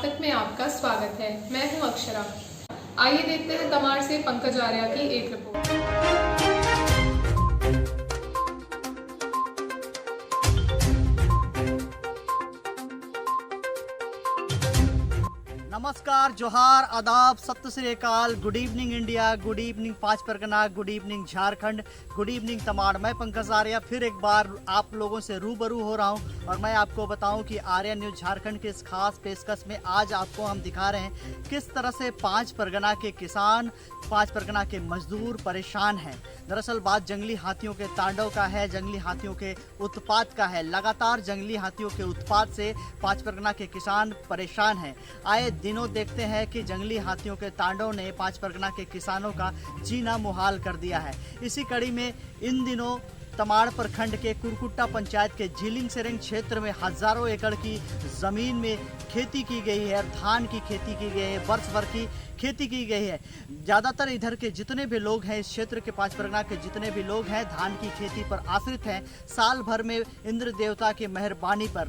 तक में आपका स्वागत है। मैं हूं अक्षरा। आइए देखते हैं तमाड़ से पंकज आर्या की एक रिपोर्ट। नमस्कार, जोहार, आदाब, सत श्री अकाल, good evening India, good evening Panch Pargana, good evening Jharkhand, good evening Tamar. मैं पंकज आर्या फिर एक बार आप लोगों से रूबरू हो रहा हूं और मैं आपको बताऊं कि आर्या न्यूज झारखंड के इस खास पेशकश में आज आपको हम दिखा रहे हैं किस तरह से पांच परगना के किसान, पांच परगना के मजदूर परेशान हैं। दरअसल बात जंगली हाथियों के तांडव का है, जंगली हाथियों के उत्पात का है। लगातार जंगली हाथियों के उत्पात से पांच परगना के किसान परेशान हैं। आए दिनों देखते हैं कि जंगली हाथियों के तांडव ने पांच परगना के किसानों का जीना मुहाल कर दिया है। इसी कड़ी में इन दिनों तमाड़ प्रखंड के कुरकुट्टा पंचायत के झीलिंग सेरेंग क्षेत्र में हजारों एकड़ की जमीन में खेती की गई है, धान की खेती की गई है, वर्ष भर की खेती की गई है। ज़्यादातर इधर के जितने भी लोग हैं, इस क्षेत्र के पांच परगना के जितने भी लोग हैं, धान की खेती पर आश्रित हैं। साल भर में इंद्र देवता की मेहरबानी पर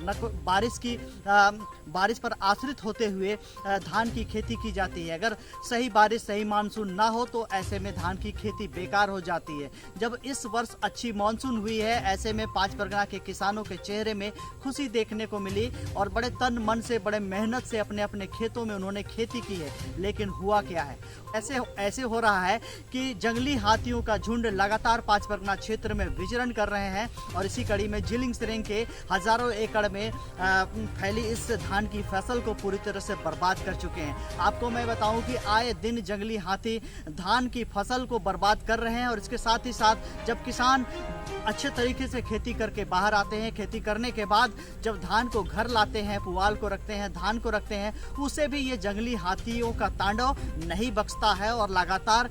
बारिश पर आश्रित होते हुए धान की खेती की जाती है। अगर सही बारिश, सही मानसून ना हो तो ऐसे में धान की खेती बेकार हो जाती है। जब इस वर्ष अच्छी मानसून हुई है, ऐसे में पांच परगना के किसानों के चेहरे में खुशी देखने को मिली और बड़े तन मन से, बड़े मेहनत से अपने अपने खेतों में उन्होंने खेती की है। लेकिन हुआ क्या है, ऐसे हो रहा है कि जंगली हाथियों का झुंड लगातार पांच परगना क्षेत्र में विचरण कर रहे हैं और इसी कड़ी में झीलिंग सेरेंग के हजारों एकड़ में फैली इस धान की फसल को पूरी तरह से बर्बाद कर चुके हैं। आपको मैं बताऊं कि आए दिन जंगली हाथी धान की फसल को बर्बाद कर रहे हैं और इसके साथ ही साथ जब किसान अच्छे तरीके से खेती करके बाहर आते हैं, खेती करने के बाद जब धान को घर लाते हैं, पुआल को रखते हैं, धान को रखते हैं, उसे भी ये जंगली हाथियों का तांडव नहीं बख्शता है और लगातार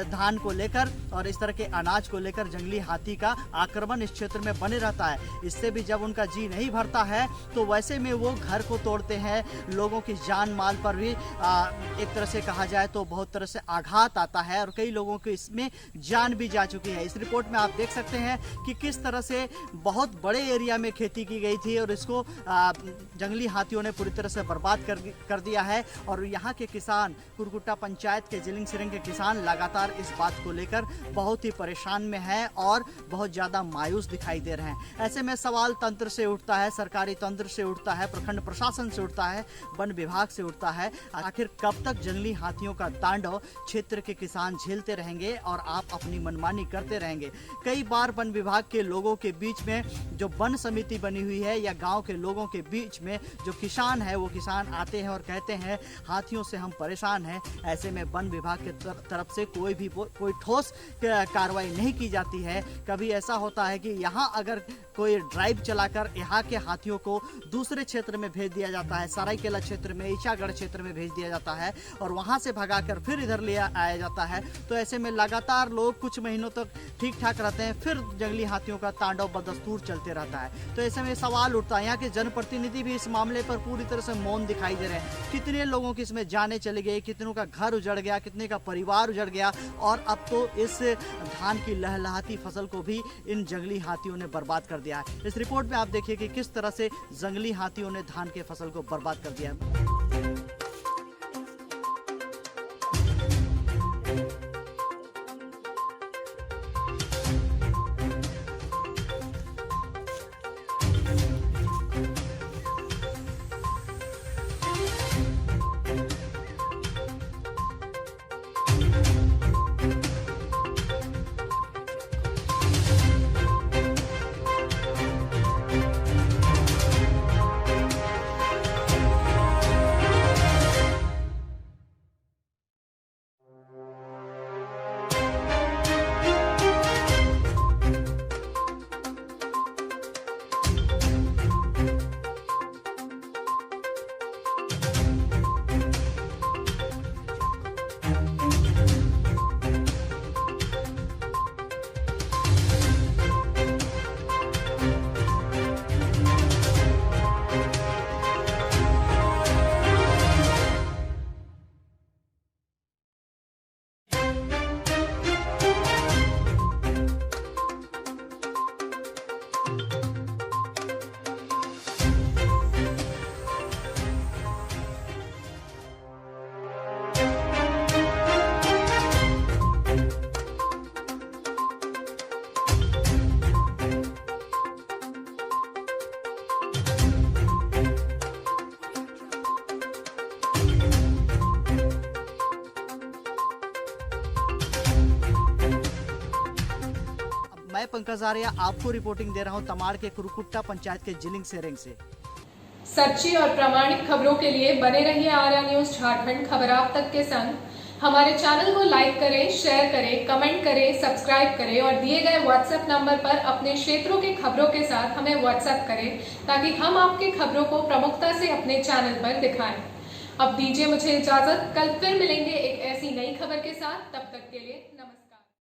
धान को लेकर और इस तरह के अनाज को लेकर जंगली हाथी का आक्रमण इस क्षेत्र में बने रहता है। इससे भी जब उनका जी नहीं भरता है तो वैसे में वो घर को तोड़ते हैं, लोगों की जान माल पर भी एक तरह से कहा जाए तो बहुत तरह से आघात आता है और कई लोगों की इसमें जान भी जा चुकी है। इस रिपोर्ट में आप देख सकते हैं कि किस तरह से बहुत बड़े एरिया में खेती की गई थी और इसको जंगली हाथियों ने पूरी तरह से बर्बाद कर दिया है। और यहाँ के किसान, कुरकुट्टा पंचायत के झीलिंग सेरेंग के किसान लगातार इस बात को लेकर बहुत ही परेशान में हैं और बहुत ज़्यादा मायूस दिखाई दे रहे हैं। ऐसे में सवाल तंत्र से उठता है, सरकारी तंत्र से उठता है, प्रखंड प्रशासन से उठता है, वन विभाग से उठता है। आखिर कब तक जंगली हाथियों का तांडव क्षेत्र के किसान झेलते रहेंगे और आप अपनी मनमानी करते रहेंगे? कई बार वन विभाग के लोगों के बीच में जो वन समिति बनी हुई है या गांव के लोगों के बीच में जो किसान है, वो किसान आते हैं और कहते हैं हाथियों से हम परेशान हैं। ऐसे में वन विभाग के तरफ से कोई ठोस कार्रवाई नहीं की जाती है। कभी ऐसा होता है कि यहाँ अगर कोई ड्राइव चलाकर यहाँ के हाथियों को दूसरे क्षेत्र में भेज दिया जाता है, सरायकेला क्षेत्र में, ईचागढ़ क्षेत्र में भेज दिया जाता है और वहाँ से भगाकर फिर इधर ले आया जाता है। तो ऐसे में लगातार लोग कुछ महीनों तक ठीक ठाक रहते हैं, फिर जंगली हाथियों का तांडव बदस्तूर चलते रहता है। तो ऐसे में सवाल उठता है, यहाँ के जनप्रतिनिधि भी इस मामले पर पूरी तरह से मौन दिखाई दे रहे हैं। कितने लोगों की इसमें जाने चली गई, कितनों का घर उजड़ गया, कितने का परिवार उजड़ गया और अब तो इस धान की लहलहाती फसल को भी इन जंगली हाथियों ने बर्बाद कर दिया है। इस रिपोर्ट में आप देखिए कि किस तरह से जंगली हाथियों ने धान के फसल को बर्बाद कर दिया है। मैं पंकज आर्या आपको रिपोर्टिंग दे रहा हूं तमाड़ के कुरुकुट्टा पंचायत के जिलिंग सेरेंग से। सच्ची और प्रामाणिक खबरों के लिए बने रहिए आर्या न्यूज झारखंड खबर आप तक के संग। हमारे चैनल को लाइक करें, शेयर करें, कमेंट करें, सब्सक्राइब करें और दिए गए व्हाट्सएप नंबर पर अपने क्षेत्रों की खबरों के साथ हमें व्हाट्सएप करें ताकि हम आपकी खबरों को प्रमुखता से अपने चैनल पर दिखाएं। अब दीजिए मुझे इजाजत, कल फिर मिलेंगे एक ऐसी नई खबर के साथ। तब तक के लिए नमस्कार।